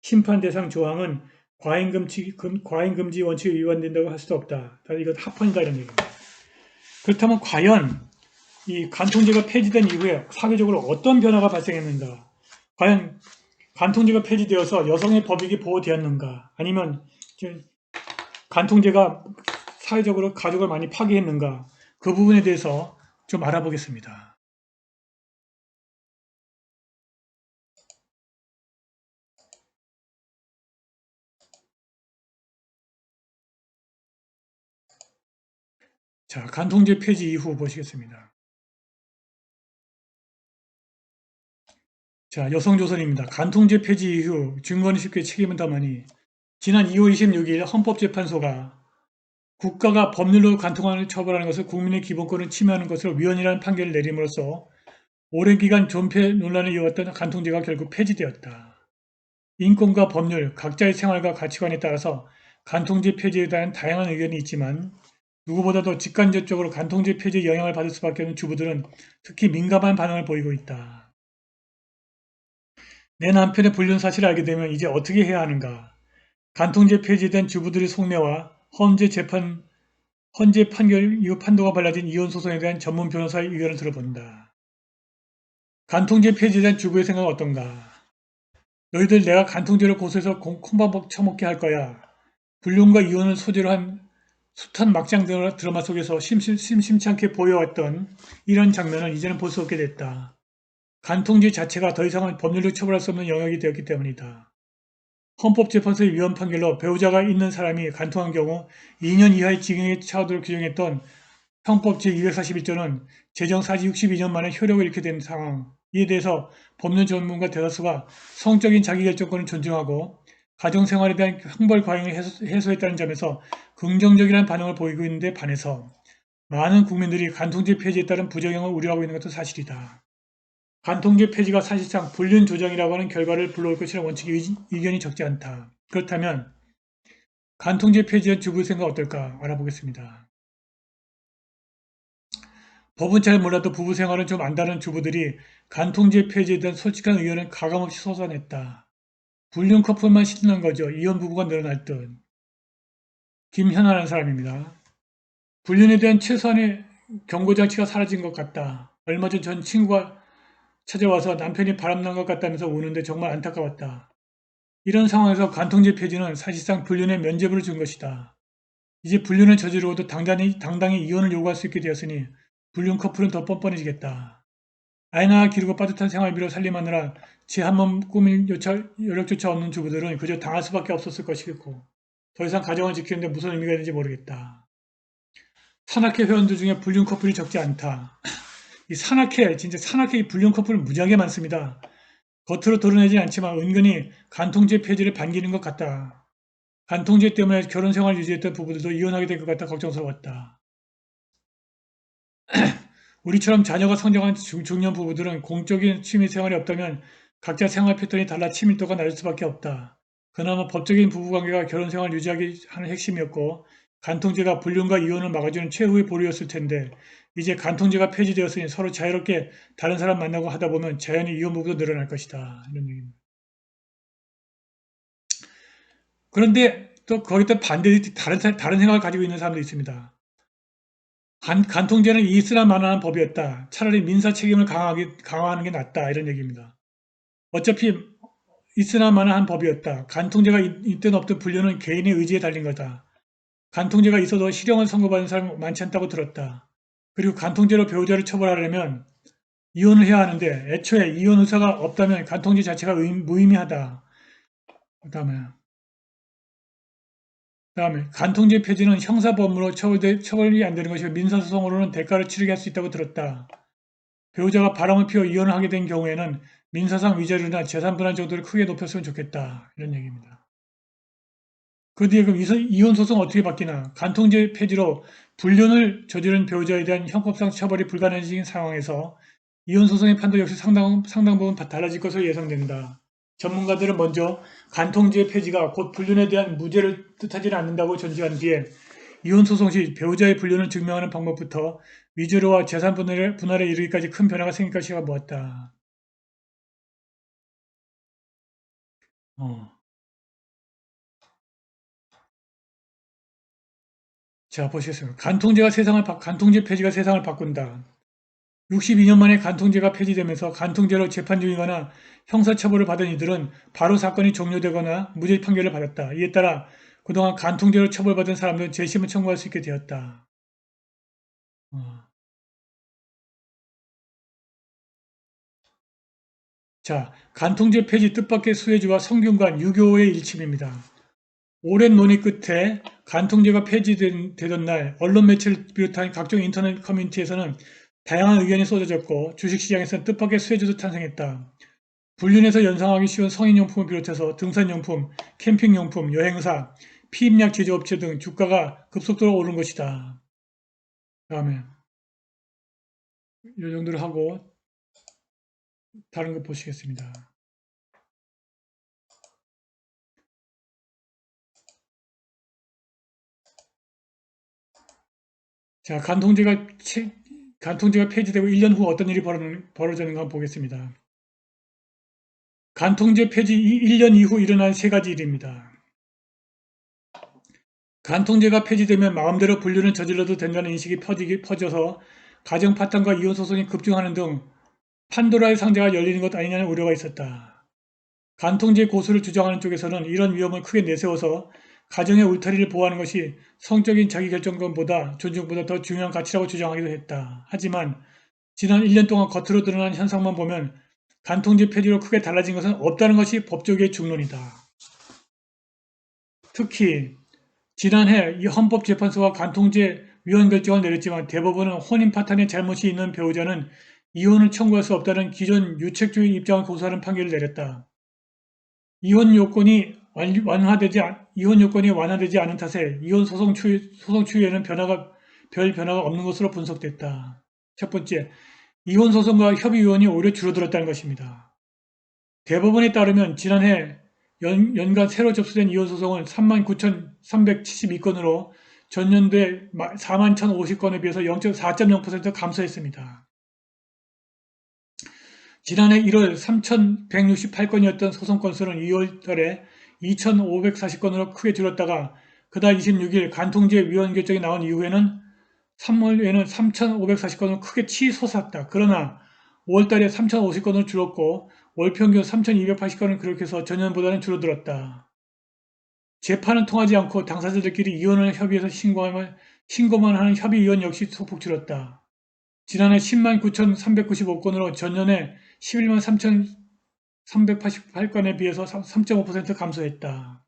심판 대상 조항은 과잉금지 원칙에 위반된다고 할 수도 없다. 이건 합헌이다 이런 얘기입니다. 그렇다면 과연 이 간통죄가 폐지된 이후에 사회적으로 어떤 변화가 발생했는가? 과연 간통죄가 폐지되어서 여성의 법익이 보호되었는가? 아니면 간통죄가 사회적으로 가족을 많이 파괴했는가? 그 부분에 대해서 좀 알아보겠습니다. 자, 간통죄 폐지 이후 보시겠습니다. 자, 여성조선입니다. 간통죄 폐지 이후 증거는 쉽게 책임은 다하니 지난 2월 26일 헌법재판소가 국가가 법률로 간통을 처벌하는 것을 국민의 기본권을 침해하는 것으로 위헌이라는 판결을 내림으로써 오랜 기간 존폐 논란을 이어왔던 간통죄가 결국 폐지되었다. 인권과 법률, 각자의 생활과 가치관에 따라서 간통죄 폐지에 대한 다양한 의견이 있지만 누구보다도 직간접적으로 간통죄 폐지의 영향을 받을 수밖에 없는 주부들은 특히 민감한 반응을 보이고 있다. 내 남편의 불륜 사실을 알게 되면 이제 어떻게 해야 하는가? 간통죄 폐지된 주부들의 속내와 헌재 판결 이후 판도가 달라진 이혼 소송에 대한 전문 변호사의 의견을 들어본다. 간통죄 폐지에 대한 주부의 생각은 어떤가? 너희들 내가 간통죄를 고소해서 콩밥 처먹게 할 거야. 불륜과 이혼을 소재로 한 숱한 막장 드라마 속에서 심심찮게 보여왔던 이런 장면을 이제는 볼 수 없게 됐다. 간통죄 자체가 더 이상은 법률로 처벌할 수 없는 영역이 되었기 때문이다. 헌법재판소의 위헌 판결로 배우자가 있는 사람이 간통한 경우 2년 이하의 징역에 처하도록 규정했던 형법 제241조는 제정 사지 62년 만에 효력을 잃게 된 상황. 이에 대해서 법률 전문가 대다수가 성적인 자기결정권을 존중하고 가정생활에 대한 형벌 과잉을 해소했다는 점에서 긍정적이라는 반응을 보이고 있는데 반해서 많은 국민들이 간통죄 폐지에 따른 부작용을 우려하고 있는 것도 사실이다. 간통죄 폐지가 사실상 불륜 조장이라고 하는 결과를 불러올 것이라는 원칙의 의견이 적지 않다. 그렇다면 간통죄 폐지한 주부의 생각 어떨까 알아보겠습니다. 법은 잘 몰라도 부부 생활은 좀 안다는 주부들이 간통죄 폐지에 대한 솔직한 의견을 가감없이 쏟아냈다. 불륜 커플만 시드는 거죠. 이혼 부부가 늘어날 듯. 김현아라는 사람입니다. 불륜에 대한 최소한의 경고장치가 사라진 것 같다. 얼마 전 전 친구가 찾아와서 남편이 바람난 것 같다면서 우는데 정말 안타까웠다. 이런 상황에서 간통죄 폐지는 사실상 불륜의 면죄부를 준 것이다. 이제 불륜을 저지르고도 당당히 이혼을 요구할 수 있게 되었으니 불륜 커플은 더 뻔뻔해지겠다. 아이나 기르고 빠듯한 생활비로 살림하느라 제 한 몸 꾸밀 여력조차 없는 주부들은 그저 당할 수밖에 없었을 것이고 더 이상 가정을 지키는데 무슨 의미가 있는지 모르겠다. 산악회 회원들 중에 불륜 커플이 적지 않다. 이 산악회, 진짜 산악회 불륜 커플 무지하게 많습니다. 겉으로 드러내지 않지만 은근히 간통죄 폐지를 반기는 것 같다. 간통죄 때문에 결혼 생활 유지했던 부부들도 이혼하게 될 것 같아 걱정스러웠다. 우리처럼 자녀가 성장한 중년 부부들은 공적인 취미 생활이 없다면 각자 생활 패턴이 달라 친밀도가 낮을 수밖에 없다. 그나마 법적인 부부관계가 결혼 생활 유지하기 하는 핵심이었고 간통죄가 불륜과 이혼을 막아주는 최후의 보루였을 텐데 이제 간통죄가 폐지되었으니 서로 자유롭게 다른 사람 만나고 하다 보면 자연히 이혼 부부도 늘어날 것이다. 이런 얘기입니다. 그런데 또 거기다 반대로 다른 생각을 가지고 있는 사람도 있습니다. 간통죄는 있으나 마나한 법이었다. 차라리 민사 책임을 강화하는 게 낫다. 이런 얘기입니다. 어차피 있으나 마나한 법이었다. 간통죄가 있든 없든 불륜은 개인의 의지에 달린 거다. 간통죄가 있어도 실형을 선고받은 사람 많지 않다고 들었다. 그리고 간통죄로 배우자를 처벌하려면 이혼을 해야 하는데 애초에 이혼 의사가 없다면 간통죄 자체가 무의미하다. 그다음에 간통죄 폐지는 형사범으로 처벌이 안 되는 것이고 민사소송으로는 대가를 치르게 할 수 있다고 들었다. 배우자가 바람을 피워 이혼을 하게 된 경우에는 민사상 위자료나 재산 분할 정도를 크게 높였으면 좋겠다. 이런 얘기입니다. 그 뒤에 그럼 이혼 소송 어떻게 바뀌나? 간통죄 폐지로 불륜을 저지른 배우자에 대한 형법상 처벌이 불가능해진 상황에서 이혼 소송의 판도 역시 상당 부분 달라질 것으로 예상된다. 전문가들은 먼저 간통죄 폐지가 곧 불륜에 대한 무죄를 뜻하지는 않는다고 전제한 뒤에 이혼 소송 시 배우자의 불륜을 증명하는 방법부터 위자료와 재산 분할에 이르기까지 큰 변화가 생길 것이라 보았다. 자, 보시겠습니다. 간통죄 폐지가 세상을 바꾼다. 62년 만에 간통죄가 폐지되면서 간통죄로 재판 중이거나 형사처벌을 받은 이들은 바로 사건이 종료되거나 무죄 판결을 받았다. 이에 따라 그동안 간통죄로 처벌받은 사람들은 재심을 청구할 수 있게 되었다. 자, 간통죄 폐지 뜻밖의 수혜주와 성균관 유교의 일침입니다. 오랜 논의 끝에 간통죄가 폐지되던 날 언론 매체를 비롯한 각종 인터넷 커뮤니티에서는 다양한 의견이 쏟아졌고 주식시장에서는 뜻밖의 수혜주도 탄생했다. 불륜에서 연상하기 쉬운 성인용품을 비롯해서 등산용품, 캠핑용품, 여행사, 피임약 제조업체 등 주가가 급속도로 오른 것이다. 다음에 이 정도로 하고 다른 거 보시겠습니다. 자, 간통죄가 폐지되고 1년 후 어떤 일이 벌어졌는가 한번 보겠습니다. 간통죄 폐지 1년 이후 일어난 세 가지 일입니다. 간통죄가 폐지되면 마음대로 불륜을 저질러도 된다는 인식이 퍼져서 가정 파탄과 이혼 소송이 급증하는 등 판도라의 상자가 열리는 것 아니냐는 우려가 있었다. 간통죄 고수를 주장하는 쪽에서는 이런 위험을 크게 내세워서 가정의 울타리를 보호하는 것이 성적인 자기결정권보다 존중보다 더 중요한 가치라고 주장하기도 했다. 하지만 지난 1년 동안 겉으로 드러난 현상만 보면 간통죄 폐지로 크게 달라진 것은 없다는 것이 법조계의 중론이다. 특히 지난해 이 헌법재판소가 간통죄 위헌 결정을 내렸지만 대법원은 혼인 파탄에 잘못이 있는 배우자는 이혼을 청구할 수 없다는 기존 유책주의 입장을 고수하는 판결을 내렸다. 이혼 요건이 완화되지 않은 탓에 이혼 소송 추이에는 별 변화가 없는 것으로 분석됐다. 첫 번째, 이혼 소송과 협의위원이 오히려 줄어들었다는 것입니다. 대법원에 따르면 지난해 연간 새로 접수된 이혼 소송은 39,372건으로 전년도에 41,050건에 비해서 4.0% 감소했습니다. 지난해 1월 3,168건이었던 소송 건수는 2월 달에 2,540건으로 크게 줄었다가 그달 26일 간통죄 위헌 결정이 나온 이후에는 3월에는 3,540건으로 크게 치솟았다. 그러나 5월 달에 3,050건으로 줄었고 월 평균 3,280건은 그렇게 해서 전년보다는 줄어들었다. 재판은 통하지 않고 당사자들끼리 이혼을 협의해서 신고만 하는 협의이혼 역시 소폭 줄었다. 지난해 10만 9,395건으로 전년에 11만 3,388건에 비해서 3.5% 감소했다.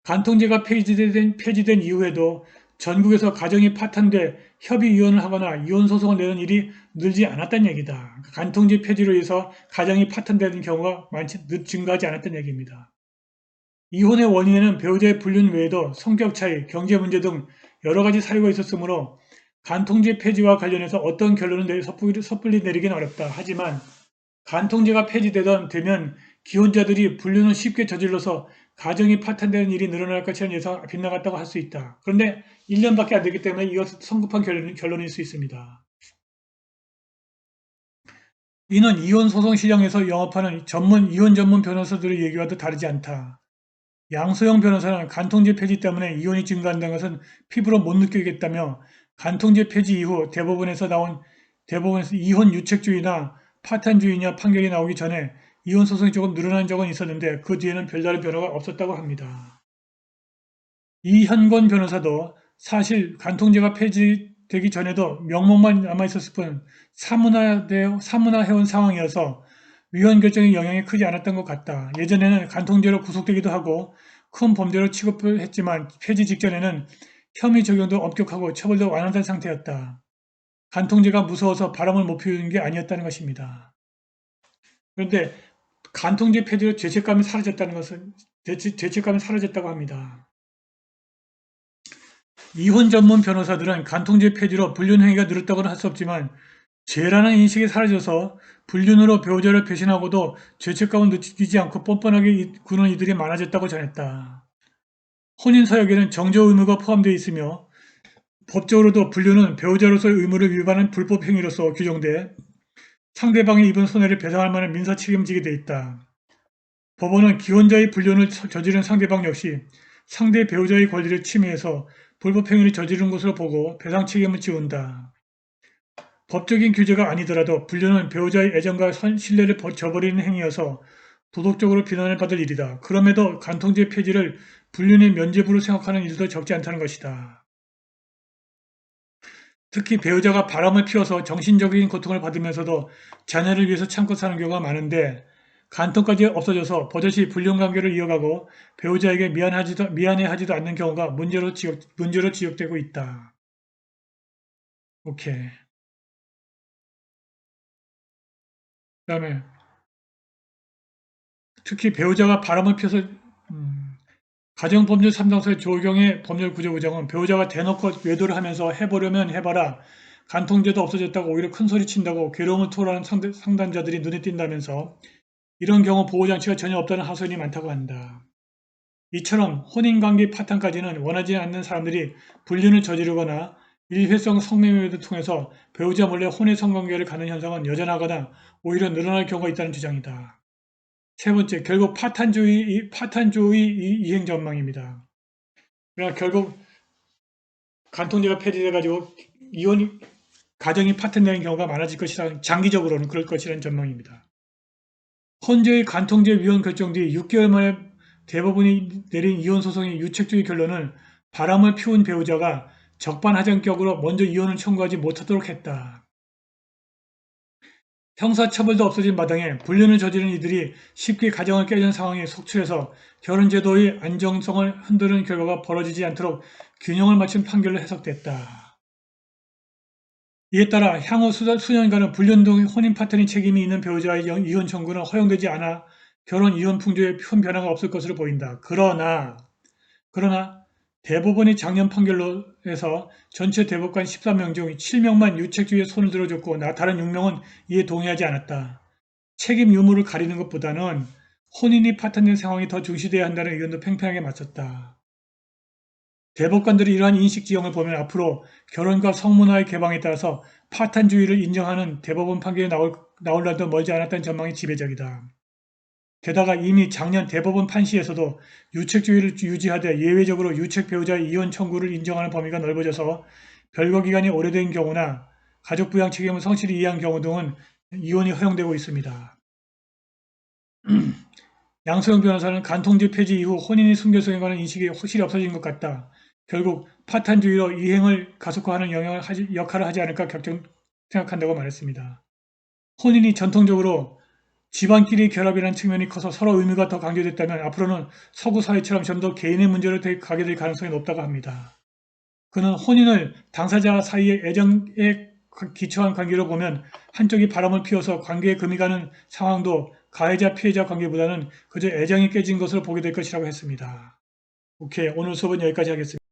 간통죄가 폐지된 이후에도 전국에서 가정이 파탄돼 협의이혼을 하거나 이혼소송을 내는 일이 늘지 않았다는 얘기다. 간통죄 폐지로 인해서 가정이 파탄되는 경우가 증가하지 않았다는 얘기입니다. 이혼의 원인에는 배우자의 불륜 외에도 성격 차이, 경제 문제 등 여러 가지 사유가 있었으므로 간통죄 폐지와 관련해서 어떤 결론을 섣불리 내리긴 어렵다. 하지만 간통죄가 되면 기혼자들이 불륜을 쉽게 저질러서 가정이 파탄되는 일이 늘어날 것이라는 예상이 빗나갔다고 할 수 있다. 그런데 1년밖에 안 되기 때문에 이것은 성급한 결론일 수 있습니다. 이는 이혼 소송 시장에서 영업하는 이혼 전문 변호사들의 얘기와도 다르지 않다. 양소영 변호사는 간통죄 폐지 때문에 이혼이 증가한다는 것은 피부로 못 느끼겠다며 간통죄 폐지 이후 대법원에서 이혼 유책주의나 파탄주의냐 판결이 나오기 전에 이혼 소송이 조금 늘어난 적은 있었는데 그 뒤에는 별다른 변화가 없었다고 합니다. 이현권 변호사도 사실 간통죄가 폐지되기 전에도 명목만 남아있었을 뿐 사문화해온 상황이어서 위헌 결정의 영향이 크지 않았던 것 같다. 예전에는 간통죄로 구속되기도 하고 큰 범죄로 취급을 했지만 폐지 직전에는 혐의 적용도 엄격하고 처벌도 완화된 상태였다. 간통죄가 무서워서 바람을 못 피우는 게 아니었다는 것입니다. 그런데 간통죄 폐지로 죄책감이 사라졌다고 합니다. 이혼 전문 변호사들은 간통죄 폐지로 불륜 행위가 늘었다고는 할 수 없지만 죄라는 인식이 사라져서 불륜으로 배우자를 배신하고도 죄책감을 느끼지 않고 뻔뻔하게 구는 이들이 많아졌다고 전했다. 혼인서약에는 정조 의무가 포함되어 있으며 법적으로도 불륜은 배우자로서의 의무를 위반한 불법 행위로서 규정돼 상대방이 입은 손해를 배상할 만한 민사 책임지게 돼 있다. 법원은 기혼자의 불륜을 저지른 상대방 역시 상대 배우자의 권리를 침해해서 불법 행위를 저지른 것으로 보고 배상 책임을 지운다. 법적인 규제가 아니더라도 불륜은 배우자의 애정과 신뢰를 저버리는 행위여서 도덕적으로 비난을 받을 일이다. 그럼에도 간통죄 폐지를 불륜의 면죄부로 생각하는 일도 적지 않다는 것이다. 특히 배우자가 바람을 피워서 정신적인 고통을 받으면서도 자녀를 위해서 참고 사는 경우가 많은데 간통까지 없어져서 버젓이 불륜 관계를 이어가고 배우자에게 미안해하지도 않는 경우가 문제로 지적되고 있다. 오케이. 그다음에 특히 배우자가 바람을 피워서 가정법률 3상소의 조경의 법률구조부장은 배우자가 대놓고 외도를 하면서 해보려면 해봐라. 간통죄도 없어졌다고 오히려 큰소리 친다고 괴로움을 토로하는 상담자들이 눈에 띈다면서 이런 경우 보호장치가 전혀 없다는 하소연이 많다고 한다. 이처럼 혼인관계 파탄까지는 원하지 않는 사람들이 불륜을 저지르거나 일회성 성매매를 통해서 배우자 몰래 혼외 성관계를 갖는 현상은 여전하거나 오히려 늘어날 경우가 있다는 주장이다. 세 번째, 결국 파탄주의 이행 전망입니다. 그러니까 결국 간통죄가 폐지돼가지고 가정이 파탄되는 경우가 많아질 것이라 장기적으로는 그럴 것이라는 전망입니다. 헌재의 간통죄 위헌 결정 뒤 6개월 만에 대법원이 내린 이혼 소송의 유책주의 결론은 바람을 피운 배우자가 적반하장격으로 먼저 이혼을 청구하지 못하도록 했다. 형사처벌도 없어진 마당에 불륜을 저지른 이들이 쉽게 가정을 깨는 상황에 속출해서 결혼제도의 안정성을 흔드는 결과가 벌어지지 않도록 균형을 맞춘 판결로 해석됐다. 이에 따라 향후 수년간은 불륜 등 혼인 파트너의 책임이 있는 배우자의 이혼 청구는 허용되지 않아 결혼 이혼 풍조에 큰 변화가 없을 것으로 보인다. 그러나 대법원이 작년 판결로에서 전체 대법관 13명 중 7명만 유책주의에 손을 들어줬고 다른 6명은 이에 동의하지 않았다. 책임 유무를 가리는 것보다는 혼인이 파탄된 상황이 더 중시돼야 한다는 의견도 팽팽하게 맞섰다. 대법관들이 이러한 인식 지형을 보면 앞으로 결혼과 성문화의 개방에 따라서 파탄주의를 인정하는 대법원 판결이 나올 날도 멀지 않았다는 전망이 지배적이다. 게다가 이미 작년 대법원 판시에서도 유책주의를 유지하되 예외적으로 유책 배우자의 이혼 청구를 인정하는 범위가 넓어져서 별거 기간이 오래된 경우나 가족 부양 책임을 성실히 이해한 경우 등은 이혼이 허용되고 있습니다. 양소영 변호사는 간통죄 폐지 이후 혼인이 순결성에 관한 인식이 확실히 없어진 것 같다. 결국 파탄주의로 이행을 가속화하는 역할을 하지 않을까 생각한다고 말했습니다. 혼인이 전통적으로 집안끼리 결합이라는 측면이 커서 서로 의무가 더 강조됐다면 앞으로는 서구 사회처럼 좀 더 개인의 문제로 가게 될 가능성이 높다고 합니다. 그는 혼인을 당사자 사이의 애정에 기초한 관계로 보면 한쪽이 바람을 피워서 관계에 금이 가는 상황도 가해자 피해자 관계보다는 그저 애정이 깨진 것으로 보게 될 것이라고 했습니다. 오케이, 오늘 수업은 여기까지 하겠습니다.